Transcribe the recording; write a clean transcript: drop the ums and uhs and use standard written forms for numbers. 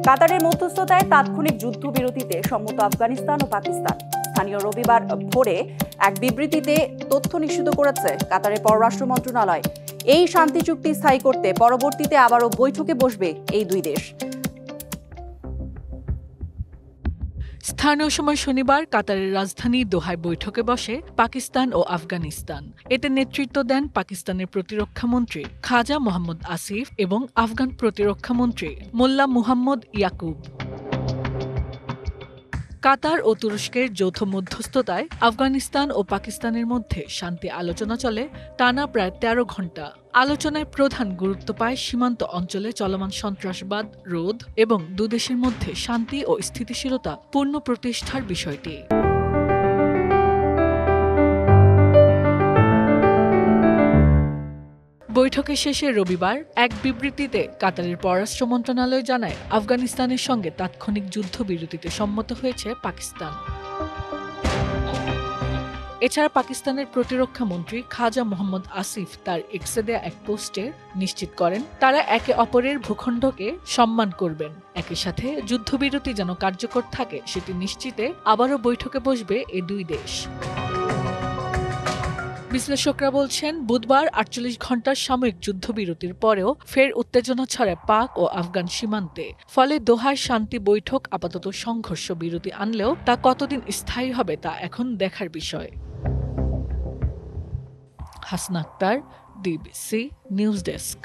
কাতারের মধ্যস্থতায় তাৎক্ষণিক যুদ্ধবিরতিতে সম্মত আফগানিস্তান ও পাকিস্তান। স্থানীয় রবিবার ভোরে এক বিবৃতিতে তথ্য নিশ্চিত করেছে কাতারের পররাষ্ট্র মন্ত্রণালয়। এই শান্তি চুক্তি স্থায়ী করতে পরবর্তীতে আবারও বৈঠকে বসবে এই দুই দেশ। স্থানীয় সময় শনিবার কাতারের রাজধানী দোহায় বৈঠকে বসে পাকিস্তান ও আফগানিস্তান। এতে নেতৃত্ব দেন পাকিস্তানের প্রতিরক্ষামন্ত্রী খাজা মোহাম্মদ আসিফ এবং আফগান প্রতিরক্ষামন্ত্রী মোল্লা মুহাম্মদ ইয়াকুব। কাতার ও তুরস্কের যৌথ মধ্যস্থতায় আফগানিস্তান ও পাকিস্তানের মধ্যে শান্তি আলোচনা চলে টানা প্রায় ১৩ ঘণ্টা। আলোচনায় প্রধান গুরুত্ব পায় সীমান্ত অঞ্চলে চলমান সন্ত্রাসবাদ রোধ এবং দুদেশের মধ্যে শান্তি ও স্থিতিশীলতা পুনঃপ্রতিষ্ঠার বিষয়টি। বৈঠকের শেষে রবিবার এক বিবৃতিতে কাতারের পররাষ্ট্র মন্ত্রণালয় জানায়, আফগানিস্তানের সঙ্গে তাৎক্ষণিক যুদ্ধবিরতিতে সম্মত হয়েছে পাকিস্তান। এছাড়া পাকিস্তানের প্রতিরক্ষা মন্ত্রী খাজা মোহাম্মদ আসিফ তার এক্সে দেয়া এক পোস্টে নিশ্চিত করেন, তারা একে অপরের ভূখণ্ডকে সম্মান করবেন। একই সাথে যুদ্ধবিরতি যেন কার্যকর থাকে সেটি নিশ্চিতে আবারও বৈঠকে বসবে এই দুই দেশ। বিশ্লেষকরা বলছেন, বুধবার ৪৮ ঘণ্টার সাময়িক যুদ্ধবিরতির পরেও ফের উত্তেজনা ছড়ায় পাক ও আফগান সীমান্তে। ফলে দোহার শান্তি বৈঠক আপাতত সংঘর্ষ বিরতি আনলেও তা কতদিন স্থায়ী হবে তা এখন দেখার বিষয়। Hasna Akter, DBC news desk.